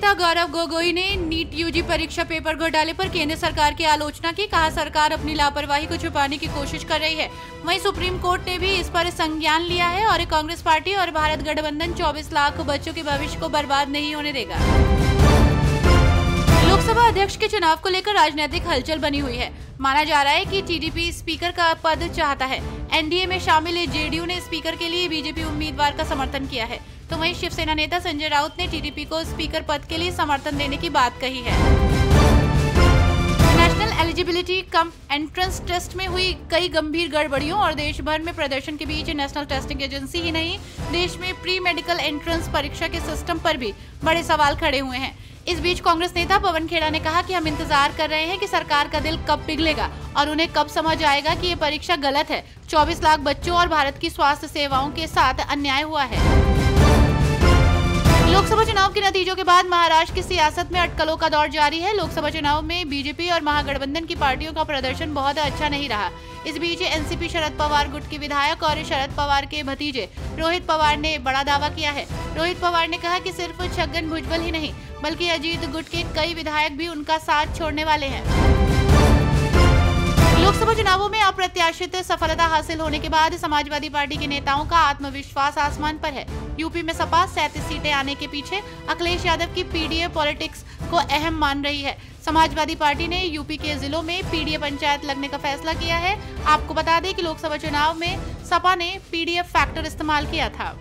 नेता गौरव गोगोई ने NEET UG परीक्षा पेपर घोटाले पर केंद्र सरकार की आलोचना की। कहा, सरकार अपनी लापरवाही को छुपाने की कोशिश कर रही है। वहीं सुप्रीम कोर्ट ने भी इस पर संज्ञान लिया है और कांग्रेस पार्टी और भारत गठबंधन 24 लाख बच्चों के भविष्य को बर्बाद नहीं होने देगा। लोकसभा अध्यक्ष के चुनाव को लेकर राजनीतिक हलचल बनी हुई है। माना जा रहा है कि टीडीपी स्पीकर का पद चाहता है। एनडीए में शामिल जेडीयू ने स्पीकर के लिए बीजेपी उम्मीदवार का समर्थन किया है, तो वहीं शिवसेना नेता संजय राउत ने टीडीपी को स्पीकर पद के लिए समर्थन देने की बात कही है। National eligibility cum entrance test में हुई कई गंभीर गड़बड़ियों और देश भर में प्रदर्शन के बीच नेशनल टेस्टिंग एजेंसी ही नहीं, देश में प्री मेडिकल एंट्रेंस परीक्षा के सिस्टम पर भी बड़े सवाल खड़े हुए हैं। इस बीच कांग्रेस नेता पवन खेड़ा ने कहा कि हम इंतजार कर रहे हैं कि सरकार का दिल कब पिघलेगा और उन्हें कब समझ आएगा कि ये परीक्षा गलत है। 24 लाख बच्चों और भारत की स्वास्थ्य सेवाओं के साथ अन्याय हुआ है। लोकसभा चुनाव के नतीजों के बाद महाराष्ट्र की सियासत में अटकलों का दौर जारी है। लोकसभा चुनाव में बीजेपी और महागठबंधन की पार्टियों का प्रदर्शन बहुत अच्छा नहीं रहा। इस बीच एनसीपी शरद पवार गुट के विधायक और शरद पवार के भतीजे रोहित पवार ने बड़ा दावा किया है। रोहित पवार ने कहा कि सिर्फ छगन भुजबल ही नहीं बल्कि अजीत गुट के कई विधायक भी उनका साथ छोड़ने वाले हैं। लोकसभा चुनावों में अप्रत्याशित सफलता हासिल होने के बाद समाजवादी पार्टी के नेताओं का आत्मविश्वास आसमान पर है। यूपी में सपा 37 सीटें आने के पीछे अखिलेश यादव की पीडीए पॉलिटिक्स को अहम मान रही है। समाजवादी पार्टी ने यूपी के जिलों में पीडीए पंचायत लगने का फैसला किया है। आपको बता दें कि लोकसभा चुनाव में सपा ने पीडीएफ फैक्टर इस्तेमाल किया था।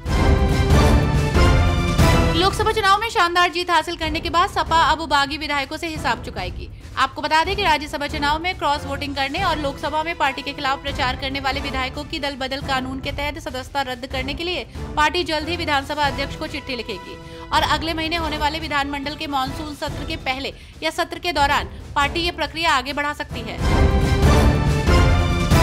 लोकसभा चुनाव में शानदार जीत हासिल करने के बाद सपा अब बागी विधायकों से हिसाब चुकाएगी। आपको बता दें कि राज्यसभा चुनाव में क्रॉस वोटिंग करने और लोकसभा में पार्टी के खिलाफ प्रचार करने वाले विधायकों की दल बदल कानून के तहत सदस्यता रद्द करने के लिए पार्टी जल्द ही विधानसभा अध्यक्ष को चिट्ठी लिखेगी और अगले महीने होने वाले विधानमंडल के मानसून सत्र के पहले या सत्र के दौरान पार्टी ये प्रक्रिया आगे बढ़ा सकती है।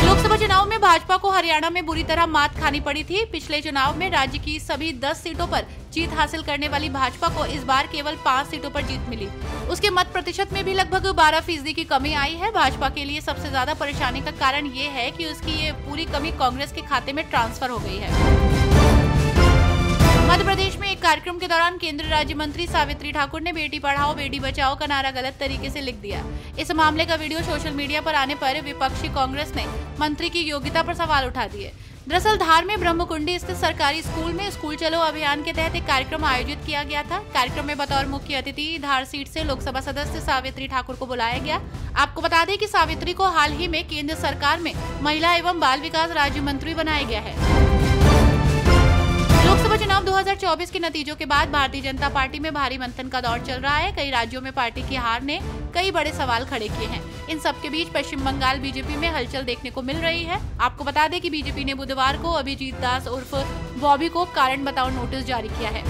लोकसभा चुनाव में भाजपा को हरियाणा में बुरी तरह मात खानी पड़ी थी। पिछले चुनाव में राज्य की सभी 10 सीटों पर जीत हासिल करने वाली भाजपा को इस बार केवल 5 सीटों पर जीत मिली। उसके मत प्रतिशत में भी लगभग 12% की कमी आई है। भाजपा के लिए सबसे ज्यादा परेशानी का कारण ये है कि उसकी ये पूरी कमी कांग्रेस के खाते में ट्रांसफर हो गई है। मध्य प्रदेश में एक कार्यक्रम के दौरान केंद्रीय राज्य मंत्री सावित्री ठाकुर ने बेटी पढ़ाओ बेटी बचाओ का नारा गलत तरीके से लिख दिया। इस मामले का वीडियो सोशल मीडिया पर आने पर विपक्षी कांग्रेस ने मंत्री की योग्यता पर सवाल उठा दिए। दरअसल धार में ब्रह्मकुंडी स्थित सरकारी स्कूल में स्कूल चलो अभियान के तहत एक कार्यक्रम आयोजित किया गया था। कार्यक्रम में बतौर मुख्य अतिथि धार सीट से लोकसभा सदस्य सावित्री ठाकुर को बुलाया गया। आपको बता दें कि सावित्री को हाल ही में केंद्र सरकार में महिला एवं बाल विकास राज्य मंत्री बनाया गया है। लोकसभा चुनाव 2024 के नतीजों के बाद भारतीय जनता पार्टी में भारी मंथन का दौर चल रहा है। कई राज्यों में पार्टी की हार ने कई बड़े सवाल खड़े किए हैं। इन सब के बीच पश्चिम बंगाल बीजेपी में हलचल देखने को मिल रही है। आपको बता दें कि बीजेपी ने बुधवार को अभिजीत दास उर्फ बॉबी को कारण बताओ नोटिस जारी किया है।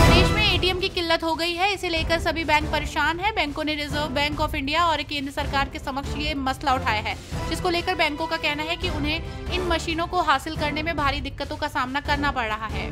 देश में एटीएम की किल्लत हो गई है, इसे लेकर सभी बैंक परेशान हैं। बैंकों ने रिजर्व बैंक ऑफ इंडिया और केंद्र सरकार के समक्ष ये मसला उठाया है, जिसको लेकर बैंकों का कहना है कि उन्हें इन मशीनों को हासिल करने में भारी दिक्कतों का सामना करना पड़ रहा है।